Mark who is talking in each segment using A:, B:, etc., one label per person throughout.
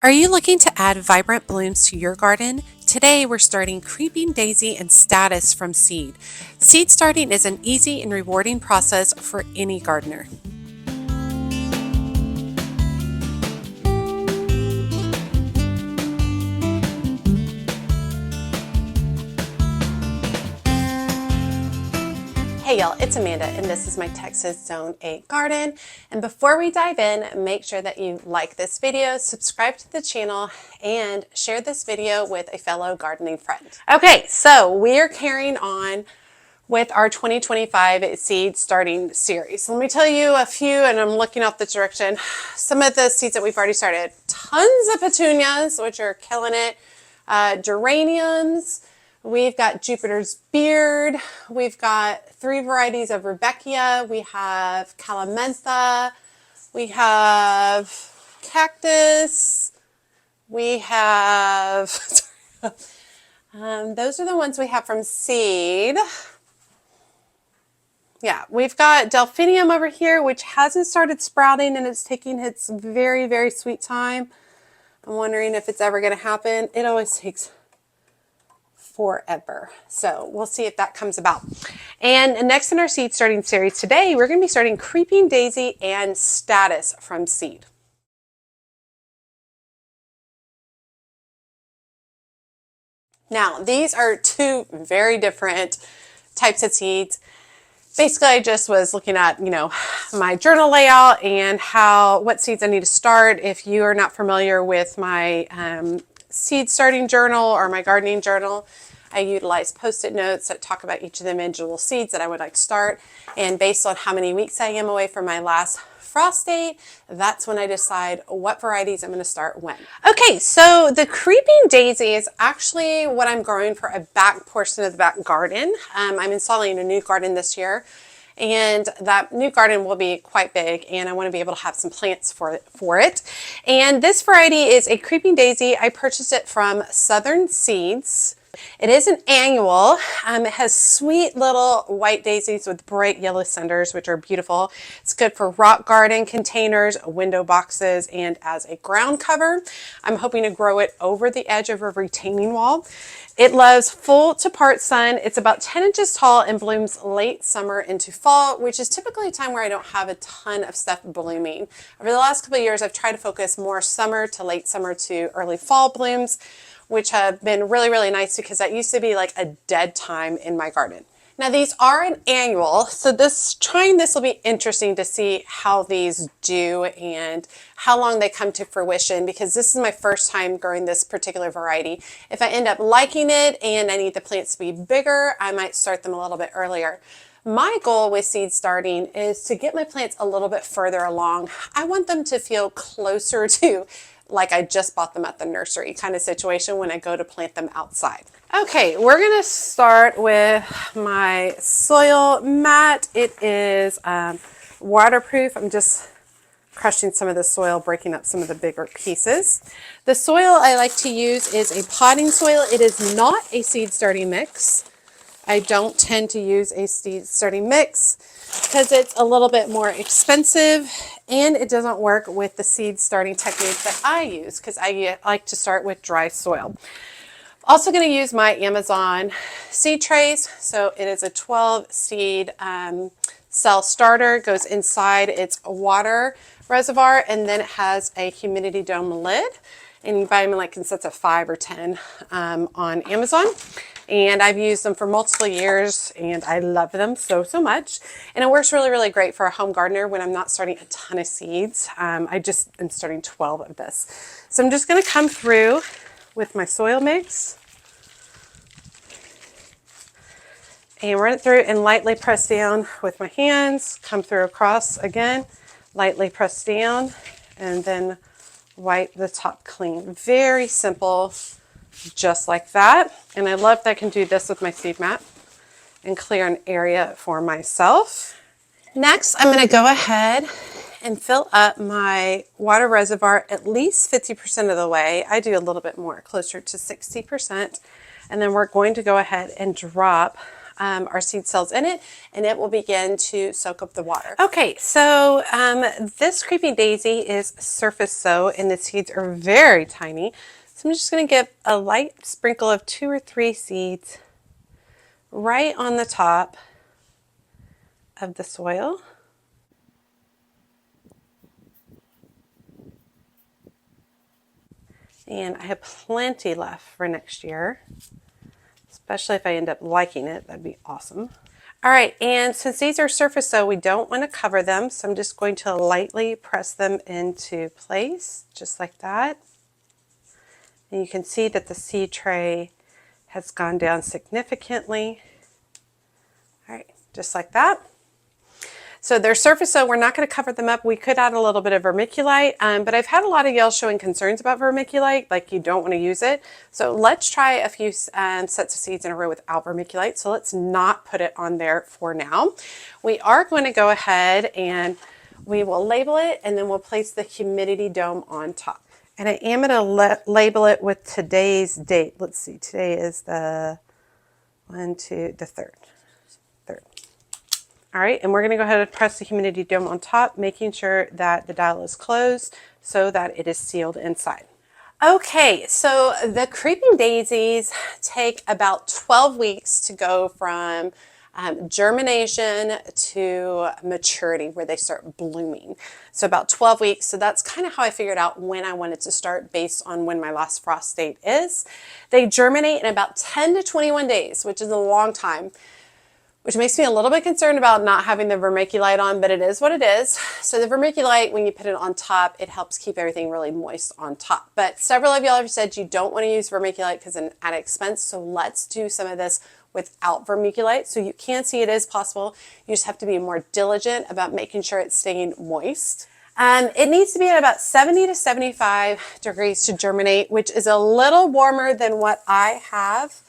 A: Are you looking to add vibrant blooms to your garden? Today we're starting Creeping Daisy and Statice from seed. Seed starting is an easy and rewarding process for any gardener. Hey y'all, it's Amanda and this is my Texas Zone 8 garden. And before we dive in, make sure that you like this video, subscribe to the channel, and share this video with a fellow gardening friend. Okay, so we are carrying on with our 2025 seed starting series. Let me tell you a few, and I'm looking off the direction. Some of the seeds that we've already started. Tons of petunias, which are killing it. Geraniums. We've got Jupiter's Beard. We've got 3 varieties of Rebecca. We have Calamantha. We have Cactus. We have, those are the ones we have from seed. Yeah, we've got Delphinium over here, which hasn't started sprouting and it's taking its very, very sweet time. I'm wondering if it's ever going to happen. It always takes forever. So we'll see if that comes about. And next in our seed starting series today, we're going to be starting Creeping Daisy and Statice from seed. Now, these are 2 very different types of seeds. Basically, I just was looking at, my journal layout and what seeds I need to start. If you are not familiar with my seed starting journal or my gardening journal, I utilize post-it notes that talk about each of the individual seeds that I would like to start. And based on how many weeks I am away from my last frost date, that's when I decide what varieties I'm going to start when. Okay, so the Creeping Daisy is actually what I'm growing for a back portion of the back garden. I'm installing a new garden this year, and that new garden will be quite big, and I want to be able to have some plants for it. And this variety is a Creeping Daisy. I purchased it from Southern Seeds. It is an annual. It has sweet little white daisies with bright yellow centers, which are beautiful. It's good for rock garden containers, window boxes, and as a ground cover. I'm hoping to grow it over the edge of a retaining wall. It loves full to part sun. It's about 10 inches tall and blooms late summer into fall, which is typically a time where I don't have a ton of stuff blooming. Over the last couple of years, I've tried to focus more summer to late summer to early fall blooms, which have been really, really nice because that used to be like a dead time in my garden. Now these are an annual, so trying this will be interesting to see how these do and how long they come to fruition, because this is my first time growing this particular variety. If I end up liking it and I need the plants to be bigger, I might start them a little bit earlier. My goal with seed starting is to get my plants a little bit further along. I want them to feel closer to like I just bought them at the nursery kind of situation when I go to plant them outside. Okay, we're gonna start with my soil mat. It is waterproof. I'm just crushing some of the soil, breaking up some of the bigger pieces. The soil I like to use is a potting soil. It is not a seed starting mix. I don't tend to use a seed starting mix because it's a little bit more expensive and it doesn't work with the seed starting technique that I use because I like to start with dry soil. Also going to use my Amazon seed trays. So it is a 12 seed cell starter. It goes inside its water reservoir, and then it has a humidity dome lid. And you buy them in like in sets of 5 or 10 on Amazon. And I've used them for multiple years and I love them so much. And it works really, really great for a home gardener when I'm not starting a ton of seeds. I just am starting 12 of this. So I'm just going to come through with my soil mix and run it through and lightly press down with my hands. Come through across again, lightly press down, and then wipe the top clean. Very simple. Just like that. And I love that I can do this with my seed mat and clear an area for myself. Next, I'm going to go ahead and fill up my water reservoir at least 50% of the way. I do a little bit more, closer to 60%. And then we're going to go ahead and drop our seed cells in it, and it will begin to soak up the water. Okay, so this creeping daisy is surface sow, and the seeds are very tiny. So I'm just going to give a light sprinkle of 2 or 3 seeds right on the top of the soil. And I have plenty left for next year, especially if I end up liking it. That'd be awesome. All right, and since these are surface sow, we don't want to cover them, so I'm just going to lightly press them into place, just like that. And you can see that the seed tray has gone down significantly. All right, just like that. So they're surface sow, we're not going to cover them up. We could add a little bit of vermiculite, but I've had a lot of y'all showing concerns about vermiculite, like you don't want to use it. So let's try a few sets of seeds in a row without vermiculite. So let's not put it on there for now. We are going to go ahead and we will label it, and then we'll place the humidity dome on top. And I am going to label it with today's date. Let's see, today is the 3rd. All right, and we're going to go ahead and press the humidity dome on top, making sure that the dial is closed so that it is sealed inside. Okay, so the creeping daisies take about 12 weeks to go from germination to maturity, where they start blooming. So about 12 weeks. So that's kind of how I figured out when I wanted to start based on when my last frost date is. They germinate in about 10 to 21 days, which is a long time, which makes me a little bit concerned about not having the vermiculite on, but it is what it is. So the vermiculite, when you put it on top, it helps keep everything really moist on top. But several of y'all have said you don't want to use vermiculite because it's an added expense. So let's do some of this without vermiculite. So you can see it is possible. You just have to be more diligent about making sure it's staying moist. It needs to be at about 70 to 75 degrees to germinate, which is a little warmer than what I have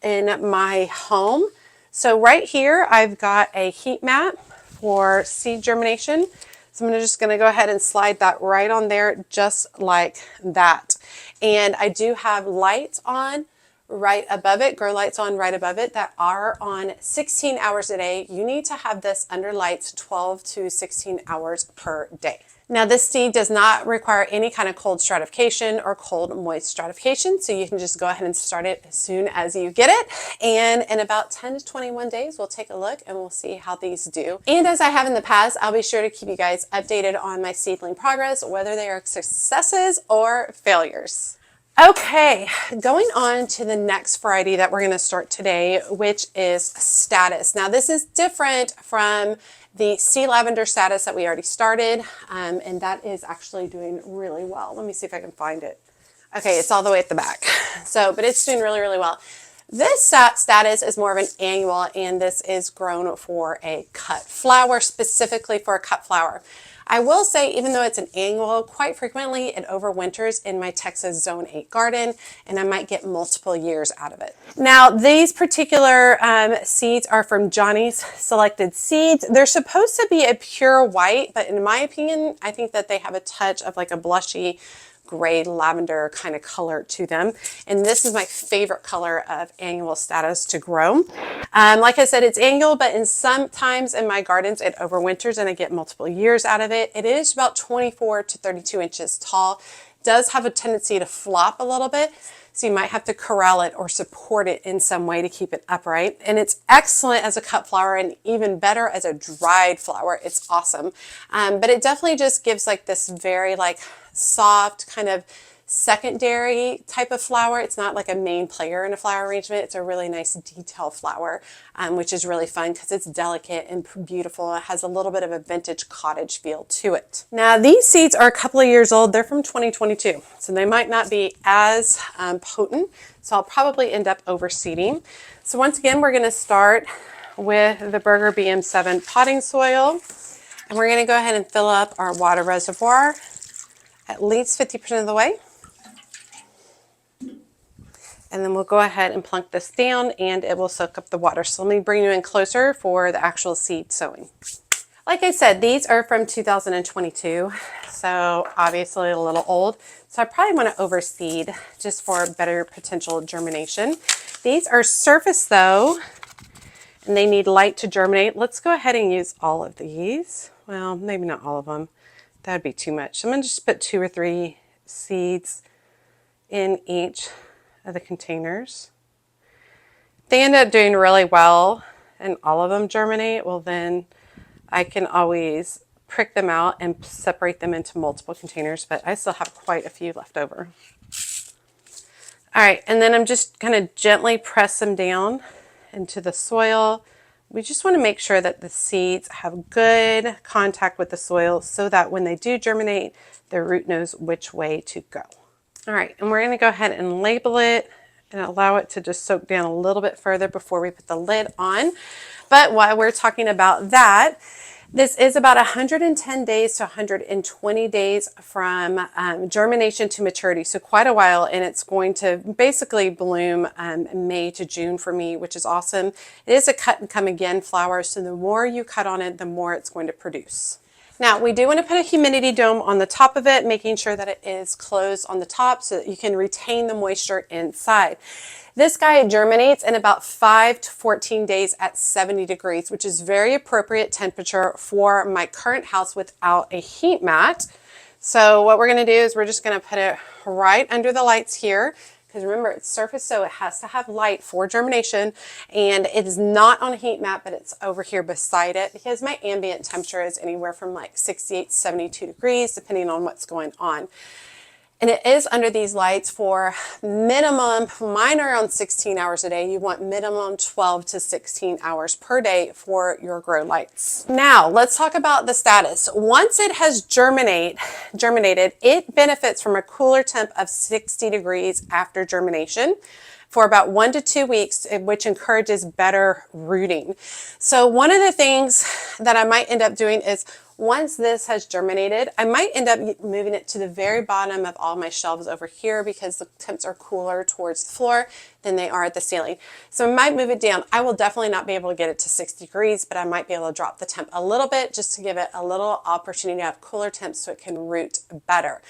A: in my home. So right here, I've got a heat map for seed germination. So I'm just going to go ahead and slide that right on there, just like that. And I do have lights on right above it, grow lights on right above it, that are on 16 hours a day. You need to have this under lights 12 to 16 hours per day. Now this seed does not require any kind of cold stratification or cold moist stratification, so you can just go ahead and start it as soon as you get it. And in about 10 to 21 days, we'll take a look and we'll see how these do. And as I have in the past, I'll be sure to keep you guys updated on my seedling progress, whether they are successes or failures. Okay, going on to the next variety that we're going to start today, which is Statice. Now this is different from the sea lavender Statice that we already started, and that is actually doing really well. Let me see if I can find it. Okay, it's all the way at the back. So, but it's doing really, really well. This Statice is more of an annual, and this is grown for a cut flower, specifically for a cut flower. I will say, even though it's an annual, quite frequently it overwinters in my Texas Zone 8 garden, and I might get multiple years out of it. Now, these particular seeds are from Johnny's Selected Seeds. They're supposed to be a pure white, but in my opinion, I think that they have a touch of like a blushy gray lavender kind of color to them. And this is my favorite color of annual Statice to grow. Like I said, it's annual, but sometimes in my gardens it overwinters and I get multiple years out of it. It is about 24 to 32 inches tall. Does have a tendency to flop a little bit, so you might have to corral it or support it in some way to keep it upright. And it's excellent as a cut flower and even better as a dried flower. It's awesome. But it definitely just gives like this very like soft kind of secondary type of flower. It's not like a main player in a flower arrangement. It's a really nice detail flower, which is really fun because it's delicate and beautiful. It has a little bit of a vintage cottage feel to it. Now these seeds are a couple of years old. They're from 2022, so they might not be as potent. So I'll probably end up overseeding. So once again, we're going to start with the Burger BM7 potting soil, and we're going to go ahead and fill up our water reservoir at least 50% of the way. And then we'll go ahead and plunk this down and it will soak up the water. So let me bring you in closer for the actual seed sowing. Like I said, these are from 2022, so obviously a little old. So I probably want to overseed just for better potential germination. These are surface though, and they need light to germinate. Let's go ahead and use all of these. Well, maybe not all of them. That would be too much. I'm going to just put 2 or 3 seeds in each of the containers. If they end up doing really well and all of them germinate, well then I can always prick them out and separate them into multiple containers, but I still have quite a few left over. All right, and then I'm just going to gently press them down into the soil. We just want to make sure that the seeds have good contact with the soil so that when they do germinate, the root knows which way to go. All right, and we're going to go ahead and label it and allow it to just soak down a little bit further before we put the lid on. But while we're talking about that, this is about 110 days to 120 days from germination to maturity. So quite a while, and it's going to basically bloom May to June for me, which is awesome. It is a cut and come again flower, so the more you cut on it, the more it's going to produce. Now, we do want to put a humidity dome on the top of it, making sure that it is closed on the top so that you can retain the moisture inside. This guy germinates in about 5 to 14 days at 70 degrees, which is very appropriate temperature for my current house without a heat mat. So what we're going to do is we're just going to put it right under the lights here. Because remember, it's surface, so it has to have light for germination, and it is not on a heat mat, but it's over here beside it because my ambient temperature is anywhere from like 68 to 72 degrees, depending on what's going on. And it is under these lights for minimum, mine are on 16 hours a day. You want minimum 12 to 16 hours per day for your grow lights. Now, let's talk about the Statice. Once it has germinated, it benefits from a cooler temp of 60 degrees after germination for about 1 to 2 weeks, which encourages better rooting. So one of the things that I might end up doing is once this has germinated, I might end up moving it to the very bottom of all my shelves over here because the temps are cooler towards the floor than they are at the ceiling. So I might move it down. I will definitely not be able to get it to 60 degrees, but I might be able to drop the temp a little bit just to give it a little opportunity to have cooler temps so it can root better.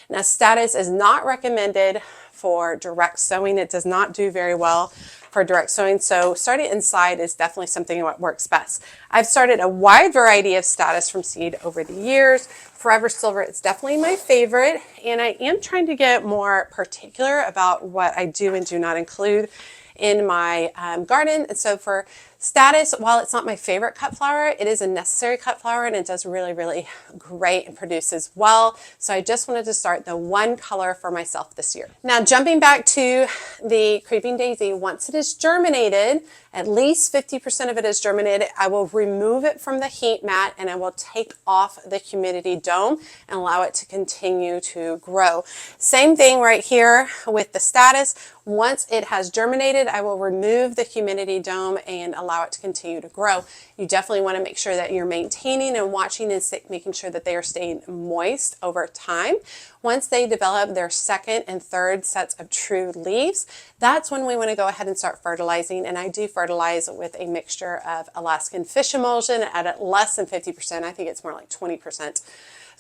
A: Now, Statice is not recommended for direct sowing. It does not do very well for direct sowing, so starting inside is definitely something that works best. I've started a wide variety of Statice from seed over the years. Forever Silver is definitely my favorite, and I am trying to get more particular about what I do and do not include in my garden. And so for Statice, while it's not my favorite cut flower, it is a necessary cut flower and it does really, really great and produces well. So I just wanted to start the one color for myself this year. Now, jumping back to the creeping daisy, once it is germinated, at least 50% of it is germinated, I will remove it from the heat mat and I will take off the humidity dome and allow it to continue to grow. Same thing right here with the Statice. Once it has germinated, I will remove the humidity dome and allow it to continue to grow. You definitely want to make sure that you're maintaining and watching and making sure that they are staying moist over time. Once they develop their second and third sets of true leaves, that's when we want to go ahead and start fertilizing. And I do fertilize with a mixture of Alaskan fish emulsion at less than 50%. I think it's more like 20% is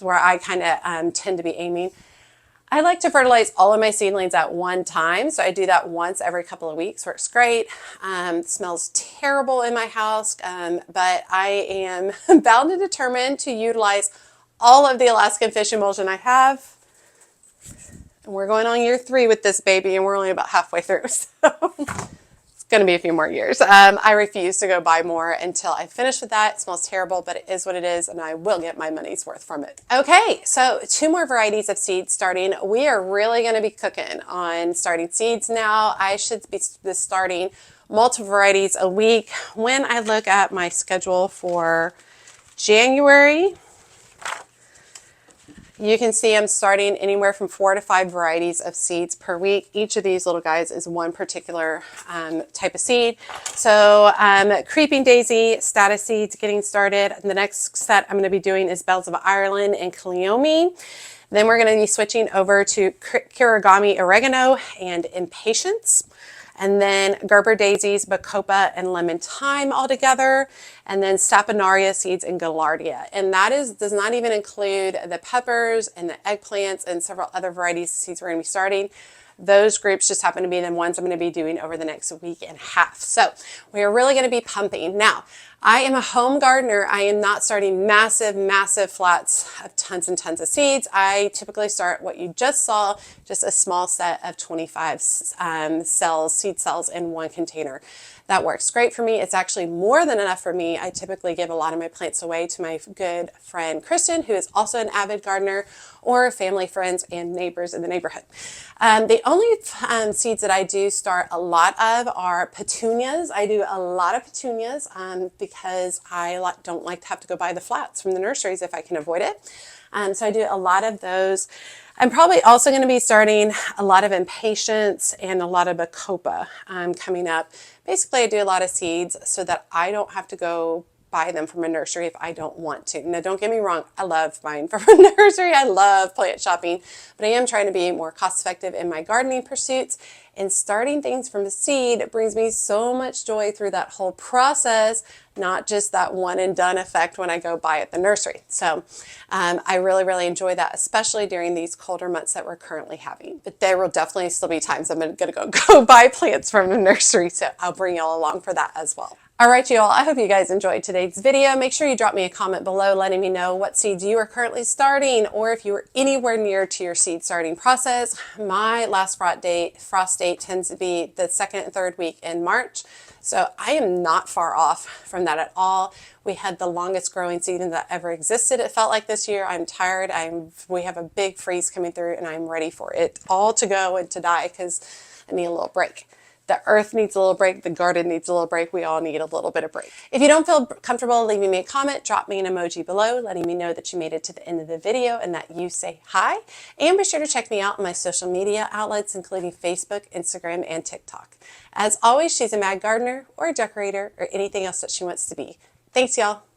A: where I kind of tend to be aiming. I like to fertilize all of my seedlings at one time. So I do that once every couple of weeks. Works great. Smells terrible in my house, but I am bound and determined to utilize all of the Alaskan fish emulsion I have. And we're going on year 3 with this baby, and we're only about halfway through. So it's going to be a few more years. I refuse to go buy more until I finish with that. It smells terrible, but it is what it is, and I will get my money's worth from it. Okay, so 2 more varieties of seeds starting. We are really going to be cooking on starting seeds now. I should be starting multiple varieties a week. When I look at my schedule for January, you can see I'm starting anywhere from 4 to 5 varieties of seeds per week. Each of these little guys is one particular type of seed. So Creeping Daisy, Statice seeds getting started. The next set I'm going to be doing is Bells of Ireland and Cleome. Then we're going to be switching over to Kirigami Oregano and Impatience. and then Gerber daisies, bacopa, and lemon thyme all together, and then saponaria seeds and gaillardia. And that does not even include the peppers and the eggplants and several other varieties of seeds we're going to be starting. Those groups just happen to be the ones I'm going to be doing over the next week and a half. So we are really going to be pumping. Now, I am a home gardener. I am not starting massive, massive flats of tons and tons of seeds. I typically start what you just saw, just a small set of 25 seed cells in one container. That works great for me. It's actually more than enough for me. I typically give a lot of my plants away to my good friend Kristen, who is also an avid gardener, or family, friends, and neighbors in the neighborhood. The only seeds that I do start a lot of are petunias. I do a lot of petunias because I don't like to have to go buy the flats from the nurseries if I can avoid it. So I do a lot of those. I'm probably also going to be starting a lot of impatiens and a lot of bacopa coming up. Basically, I do a lot of seeds so that I don't have to go buy them from a nursery if I don't want to. Now, don't get me wrong, I love buying from a nursery. I love plant shopping, but I am trying to be more cost effective in my gardening pursuits. And starting things from a seed brings me so much joy through that whole process, not just that one and done effect when I go buy at the nursery. So I really, really enjoy that, especially during these colder months that we're currently having. But there will definitely still be times I'm going to go buy plants from a nursery. So I'll bring y'all along for that as well. All right, y'all, I hope you guys enjoyed today's video. Make sure you drop me a comment below letting me know what seeds you are currently starting, or if you are anywhere near to your seed starting process. My last frost date tends to be the second and third week in March. So I am not far off from that at all. We had the longest growing season that ever existed, it felt like, this year. I'm tired. We have a big freeze coming through, and I'm ready for it all to go and to die because I need a little break. The earth needs a little break. The garden needs a little break. We all need a little bit of break. If you don't feel comfortable leaving me a comment, drop me an emoji below letting me know that you made it to the end of the video and that you say hi. And be sure to check me out on my social media outlets, including Facebook, Instagram, and TikTok. As always, she's a mad gardener or a decorator or anything else that she wants to be. Thanks, y'all.